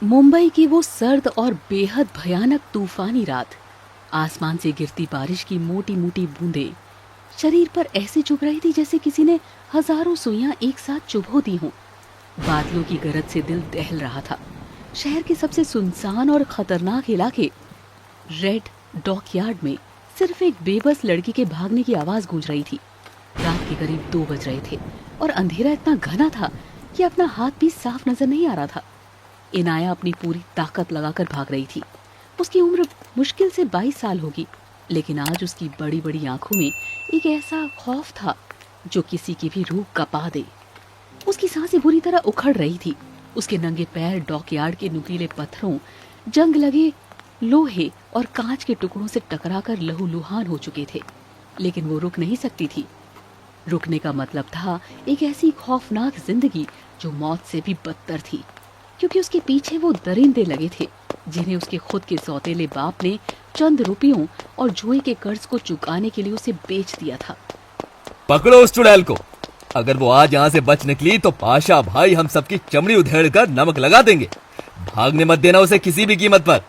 मुंबई की वो सर्द और बेहद भयानक तूफानी रात। आसमान से गिरती बारिश की मोटी मोटी बूंदें शरीर पर ऐसे चुभ रही थी जैसे किसी ने हजारों सुइयां एक साथ चुभो दी हों। बादलों की गरज से दिल दहल रहा था। शहर के सबसे सुनसान और खतरनाक इलाके रेड डॉकयार्ड में सिर्फ एक बेबस लड़की के भागने की आवाज गूंज रही थी। रात के करीब 2 बज रहे थे और अंधेरा इतना घना था कि अपना हाथ भी साफ नजर नहीं आ रहा था। इनाया अपनी पूरी ताकत लगाकर भाग रही थी। उसकी उम्र मुश्किल से 22 साल होगी, लेकिन आज उसकी बड़ी बड़ी आंखों में एक ऐसा खौफ था जो किसी की भी रूह कपा दे। उसकी सांसें बुरी तरह उखड़ रही थी। उसके नंगे पैर डॉकयार्ड के नुकीले पत्थरों, जंग लगे लोहे और कांच के टुकड़ों से टकराकर लहूलुहान हो चुके थे, लेकिन वो रुक नहीं सकती थी। रुकने का मतलब था एक ऐसी खौफनाक जिंदगी जो मौत से भी बदतर थी, क्योंकि उसके पीछे वो दरिंदे लगे थे जिन्हें उसके खुद के सौतेले बाप ने चंद रुपयों और जुए के कर्ज को चुकाने के लिए उसे बेच दिया था। पकड़ो उस चुड़ैल को। अगर वो आज यहाँ से बच निकली तो पाशा भाई हम सबकी चमड़ी उधेड़ कर नमक लगा देंगे। भागने मत देना उसे किसी भी कीमत पर।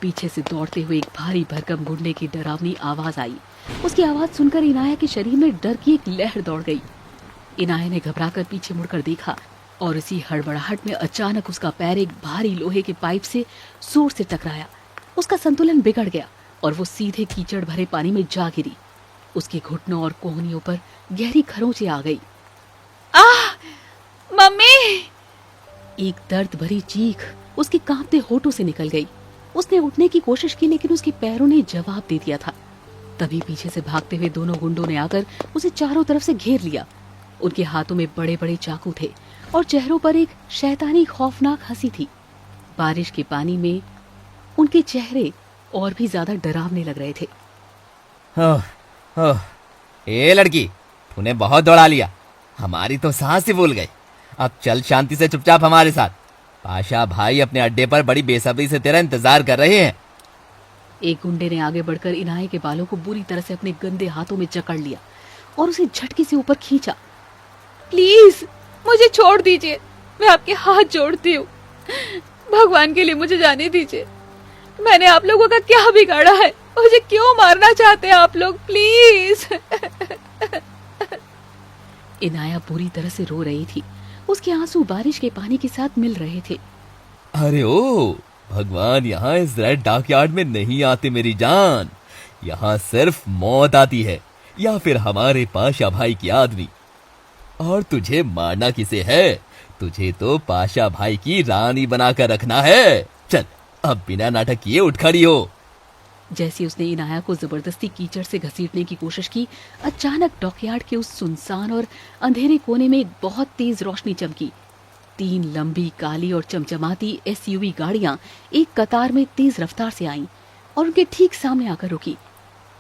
पीछे से दौड़ते हुए एक भारी भरकम गुंडे की डरावनी आवाज आई। उसकी आवाज सुनकर इनाया के शरीर में डर की एक लहर दौड़ गई। इनाया ने घबराकर पीछे मुड़कर देखा और इसी हड़बड़ाहट में अचानक उसका पैर एक भारी लोहे के पाइप से जोर से टकराया। उसका संतुलन बिगड़ गया और वो सीधे कीचड़ भरे पानी में जा गिरी। उसके घुटनों और कोहनियों पर गहरी खरोंचें आ गई। आह! मम्मी! एक दर्द भरी चीख उसके कांपते होठों से निकल गई। उसने उठने की कोशिश की, लेकिन उसके पैरों ने जवाब दे दिया था। तभी पीछे से भागते हुए दोनों गुंडों ने आकर उसे चारों तरफ से घेर लिया। उनके हाथों में बड़े बड़े चाकू थे और चेहरों पर एक शैतानी खौफनाक हंसी थी। बारिश के पानी में उनके चेहरे और भी ज्यादा डरावने लग रहे थे। ए लड़की, तूने बहुत दौड़ा लिया, हमारी तो सांस ही भूल गई। अब चल शांति से चुपचाप हमारे साथ। पाशा भाई अपने अड्डे पर बड़ी बेसब्री से तेरा इंतजार कर रहे हैं। एक गुंडे ने आगे बढ़कर इनाये के बालों को बुरी तरह से अपने गंदे हाथों में जकड़ लिया और उसे झटके से ऊपर खींचा। प्लीज मुझे छोड़ दीजिए, मैं आपके हाथ जोड़ती हूँ। भगवान के लिए मुझे जाने दीजिए। मैंने आप लोगों का क्या बिगाड़ा है? मुझे क्यों मारना चाहते हैं आप लोग? प्लीज। इनाया बुरी तरह से रो रही थी। उसके आंसू बारिश के पानी के साथ मिल रहे थे। अरे ओ भगवान, यहाँ इस रेड डॉकयार्ड में नहीं आते मेरी जान। यहाँ सिर्फ मौत आती है या फिर हमारे पाशा भाई की आदमी। और तुझे मारना किसे है? तुझे तो पाशा भाई की रानी बनाकर रखना है। चल अब बिना नाटक किए उठ खड़ी हो। जैसे उसने इनाया को जबरदस्ती कीचड़ से घसीटने की कोशिश की, अचानक डॉकयार्ड के उस सुनसान और अंधेरे कोने में एक बहुत तेज रोशनी चमकी। 3 लंबी काली और चमचमाती एसयूवी गाड़ियां एक कतार में तेज रफ्तार से आईं और उनके ठीक सामने आकर रुकी।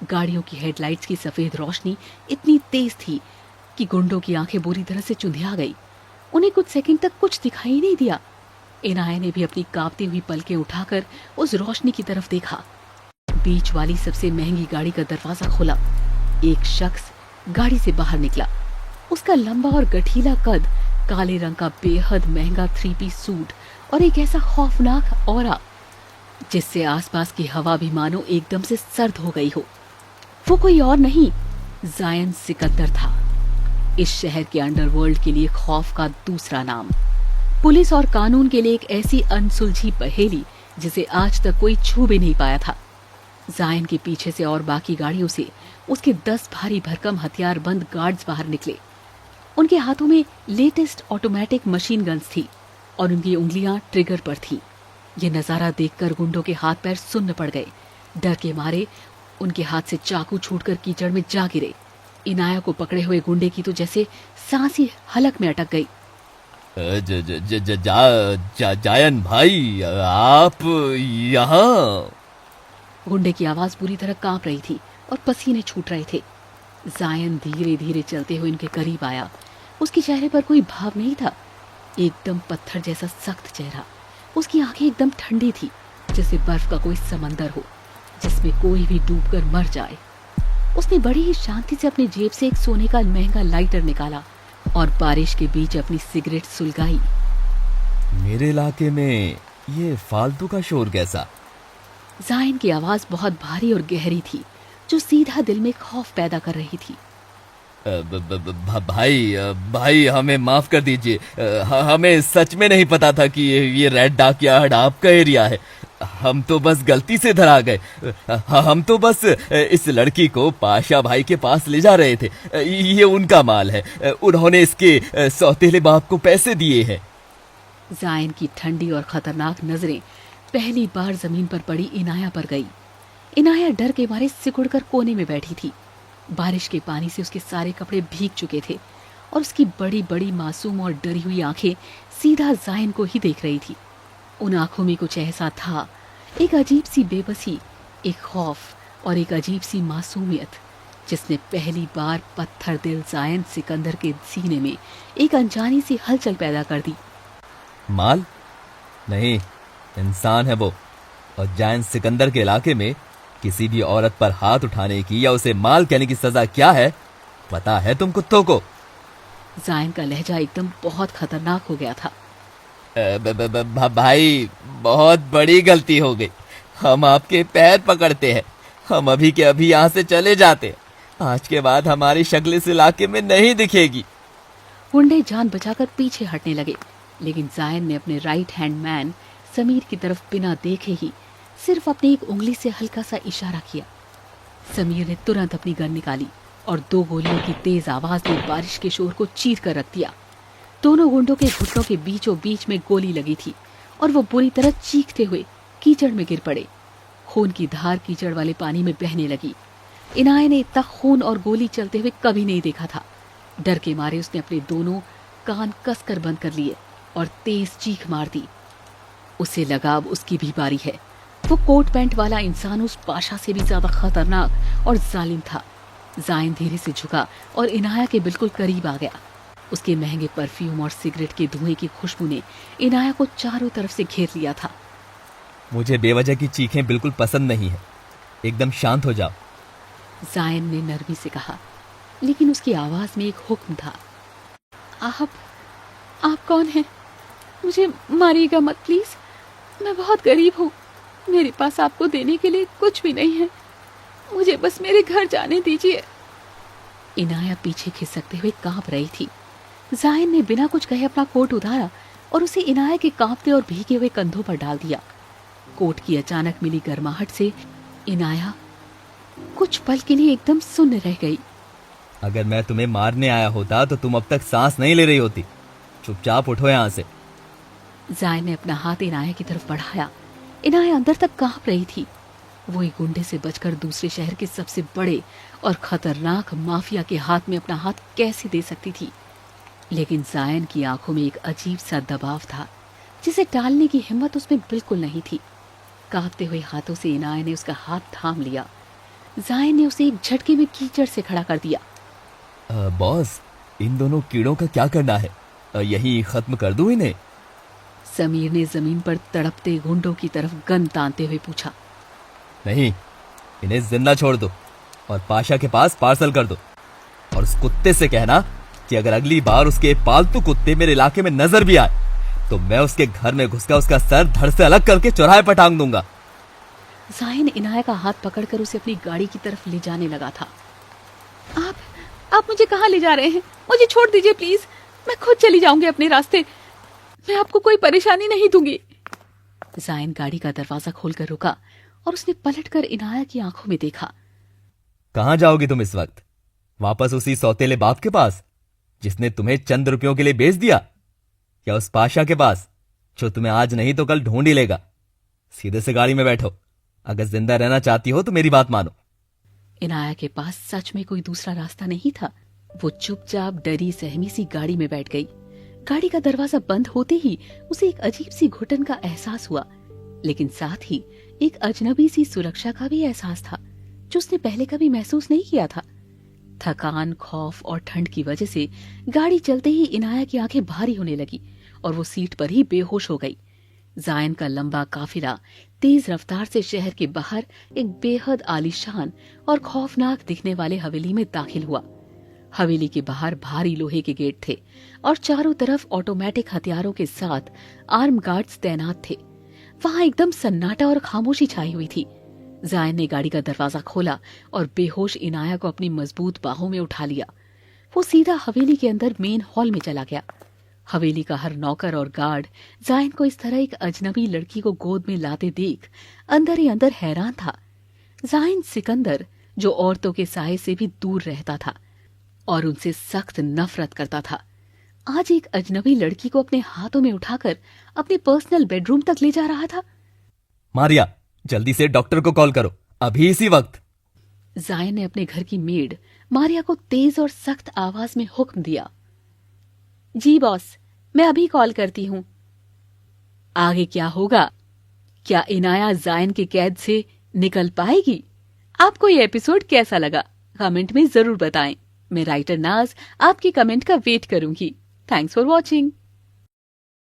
गाड़ियों की हेडलाइट्स की सफेद रोशनी इतनी तेज थी कि गुंडों की आंखें बुरी तरह से चुंधिया गई। उन्हें कुछ सेकंड तक कुछ दिखाई नहीं दिया। इनाया ने भी अपनी कांपती हुई पलकें उठाकर उस रोशनी की तरफ देखा। बीच वाली सबसे महंगी गाड़ी का दरवाजा खुला। एक शख्स गाड़ी से बाहर निकला। उसका लंबा और गठीला कद, काले रंग का बेहद महंगा 3 पीस सूट और एक ऐसा खौफनाक ऑरा जिससे आसपास की हवा भी मानो एकदम से सर्द हो गई हो। वो कोई और नहीं, जायन सिकंदर था। इस शहर के अंडरवर्ल्ड के लिए खौफ का दूसरा नाम। पुलिस और कानून के लिए एक ऐसी अनसुलझी पहेली जिसे आज तक कोई छू भी नहीं पाया था। जायन के पीछे से और बाकी गाड़ियों से उसके 10 भारी भरकम हथियार बंद गार्ड्स बाहर निकले। उनके हाथों में लेटेस्ट ऑटोमेटिक मशीन गन्स थी और उनकी उंगलियां ट्रिगर पर थीं। ये नजारा देखकर गुंडों के हाथ पैर सुन्न पड़ गए। डर के मारे उनके हाथ से चाकू छूटकर कीचड़ में जा गिरे। इनाया को पकड़े हुए गुंडे की तो जैसे सांस ही हलक में अटक गई। जायन भाई, आप यहाँ? गुंडे की आवाज पूरी तरह कांप रही थी और पसीने छूट रहे थे। जायन धीरे धीरे चलते हुए इनके करीब आया। उसके चेहरे पर कोई भाव नहीं था, एकदम पत्थर जैसा सख्त चेहरा। उसकी आंखें एकदम ठंडी थी, जैसे बर्फ का कोई समंदर हो जिसमें कोई भी डूबकर मर जाए। उसने बड़ी ही शांति से अपनी जेब से एक सोने का महंगा लाइटर निकाला और बारिश के बीच अपनी सिगरेट सुलगाई। मेरे इलाके में ये फालतू का शोर कैसा? जायन की आवाज बहुत भारी और गहरी थी, जो सीधा दिल में खौफ पैदा कर रही थी। भाई हमें माफ कर दीजिए। हमें सच में नहीं पता था कि ये रेड डॉकयार्ड आपका एरिया है। हम तो बस गलती से धरा गए। हम तो बस इस लड़की को पाशा भाई के पास ले जा रहे थे। ये उनका माल है। उन्होंने इसके सौतेले बाप को पैसे दिए हैं। जायन की ठंडी और खतरनाक नजरें पहली बार जमीन पर पड़ी इनाया पर गई। इनाया डर के मारे सिकुड़कर कोने में बैठी थी। बारिश के पानी से उसके सारे कपड़े भीग चुके थे और उसकी बड़ी बड़ी मासूम और डरी हुई आंखें सीधा जायन को ही देख रही थी। उन आंखों में कुछ ऐसा था, एक अजीब सी बेबसी, एक खौफ और एक अजीब सी मासूमियत, जिसने पहली बार पत्थर दिल जायन सिकंदर के सीने में एक अनजानी सी हलचल पैदा कर दी। माल नहीं, इंसान है वो। और जायन सिकंदर के इलाके में किसी भी औरत पर हाथ उठाने की या उसे माल कहने की सजा क्या है, पता है तुम कुत्तों को? जायन का लहजा एकदम बहुत खतरनाक हो गया था। भाई, बहुत बड़ी गलती हो गई। हम आपके पैर पकड़ते हैं। हम अभी के अभी यहाँ से चले जाते हैं। आज के बाद हमारी शक्ल इस इलाके में नहीं दिखेगी। गुंडे जान बचाकर पीछे हटने लगे, लेकिन जायन ने अपने राइट हैंड मैन समीर की तरफ बिना देखे ही सिर्फ अपनी एक उंगली से हल्का सा इशारा किया। समीर ने तुरंत अपनी गन निकाली और 2 गोलियों की तेज आवाज ने बारिश के शोर को चीर कर रख दिया। दोनों गुंडों के घुटनों के बीचों बीच में गोली लगी थी और वो बुरी तरह चीखते हुए कीचड़ में गिर पड़े। खून की धार कीचड़ वाले पानी में बहने लगी। इनाया ने इतना खून और गोली चलते हुए कभी नहीं देखा था। डर के मारे उसने अपने दोनों कान कसकर बंद कर लिए और तेज चीख मार दी। उसे लगा अब उसकी भी बारी है। वो कोट पैंट वाला इंसान उस पाशा से भी ज्यादा खतरनाक और जालिम था। जायन धीरे से झुका और इनाया के बिल्कुल करीब आ गया। उसके महंगे परफ्यूम और सिगरेट के धुएं की खुशबू ने इनाया को चारों तरफ से घेर लिया था। मुझे बेवजह की चीखें बिल्कुल पसंद नहीं है। एकदम शांत हो जाओ, जायन ने नरमी से कहा, लेकिन उसकी आवाज में एक हुक्म था। आप कौन हैं? मुझे मारिएगा मत प्लीज। मैं बहुत गरीब हूँ। मेरे पास आपको देने के लिए कुछ भी नहीं है। मुझे बस मेरे घर जाने दीजिए। इनाया पीछे खिसकते हुए कांप रही थी। जायन ने बिना कुछ कहे अपना कोट उतारा और उसे इनाया के कांपते और भीगे हुए कंधों पर डाल दिया। कोट की अचानक मिली गर्माहट से इनाया कुछ पल के लिए एकदम सुन्न रह गई। अगर मैं तुम्हें मारने आया होता तो तुम अब तक सांस नहीं ले रही होती। चुपचाप उठो यहाँ से। जायन ने अपना हाथ इनाया की तरफ बढ़ाया। इनाया अंदर तक कांप रही थी। वो एक गुंडे से बचकर दूसरे शहर के सबसे बड़े और खतरनाक माफिया के हाथ में अपना हाथ कैसे दे सकती थी। लेकिन जायन की आंखों में एक अजीब सा दबाव था, जिसे टालने की हिम्मत उसमें बिल्कुल नहीं थी। कांपते हुए हाथों से इनाया ने उसका हाथ थाम लिया। जायन ने उसे एक झटके में कीचड़ से खड़ा कर दिया। बॉस, इन दोनों कीड़ों का क्या करना है? यही खत्म कर दूं इन्हें? समीर ने जमीन पर तड़पते गुंडों की तरफ गन तानते हुए पूछा। नहीं, इन्हें जिंदा छोड़ दो और पाशा के पास पार्सल कर दो। और उस कुत्ते से कहना कि अगर अगली बार उसके पालतू कुत्ते मेरे इलाके में नजर भी आए तो मैं उसके घर में घुसकर उसका सर धड़ से अलग करके चौराहे पर टांग दूंगा। जायन इनाया का हाथ पकड़कर उसे अपनी गाड़ी की तरफ ले जाने लगा था। आप मुझे कहाँ ले जा रहे हैं? मुझे छोड़ दीजिए प्लीज। मैं खुद चली जाऊंगी अपने रास्ते। मैं आपको कोई परेशानी नहीं दूंगी। जायन गाड़ी का दरवाजा खोलकर रुका और उसने पलटकर इनाया की आंखों में देखा। कहाँ जाओगी तुम इस वक्त? वापस उसी सौतेले बाप के पास जिसने तुम्हें चंद रुपयों के लिए बेच दिया, या उस पाशा के पास जो तुम्हें आज नहीं तो कल ढूंढ ही लेगा? सीधे से गाड़ी में बैठो। अगर जिंदा रहना चाहती हो तो मेरी बात मानो। इनाया के पास सच में कोई दूसरा रास्ता नहीं था। वो चुपचाप डरी सहमी सी गाड़ी में बैठ गई। गाड़ी का दरवाजा बंद होते ही उसे एक अजीब सी घुटन का एहसास हुआ, लेकिन साथ ही एक अजनबी सी सुरक्षा का भी एहसास था जो उसने पहले कभी महसूस नहीं किया था। थकान, खौफ और ठंड की वजह से गाड़ी चलते ही इनाया की आंखें भारी होने लगी और वो सीट पर ही बेहोश हो गई। जायन का लंबा काफिला तेज रफ्तार से शहर के बाहर एक बेहद आलीशान और खौफनाक दिखने वाले हवेली में दाखिल हुआ। हवेली के बाहर भारी लोहे के गेट थे और चारों तरफ ऑटोमेटिक हथियारों के साथ आर्म गार्ड्स तैनात थे। वहां एकदम सन्नाटा और खामोशी छाई हुई थी। जायन ने गाड़ी का दरवाजा खोला और बेहोश इनाया को अपनी मजबूत बाहों में उठा लिया। वो सीधा हवेली के अंदर मेन हॉल में चला गया। हवेली का हर नौकर और गार्ड जायन को इस तरह एक अजनबी लड़की को गोद में लाते देख अंदर ही अंदर हैरान था। जायन सिकंदर, जो औरतों के साये से भी दूर रहता था और उनसे सख्त नफरत करता था, आज एक अजनबी लड़की को अपने हाथों में उठाकर अपने पर्सनल बेडरूम तक ले जा रहा था। मारिया, जल्दी से डॉक्टर को कॉल करो, अभी इसी वक्त। जायन ने अपने घर की मेड मारिया को तेज और सख्त आवाज में हुक्म दिया। जी बॉस, मैं अभी कॉल करती हूं। आगे क्या होगा? क्या इनाया जायन की कैद से निकल पाएगी? आपको ये एपिसोड कैसा लगा? कमेंट में जरूर बताएं। मैं राइटर नाज आपकी कमेंट का वेट करूंगी। Thanks for watching.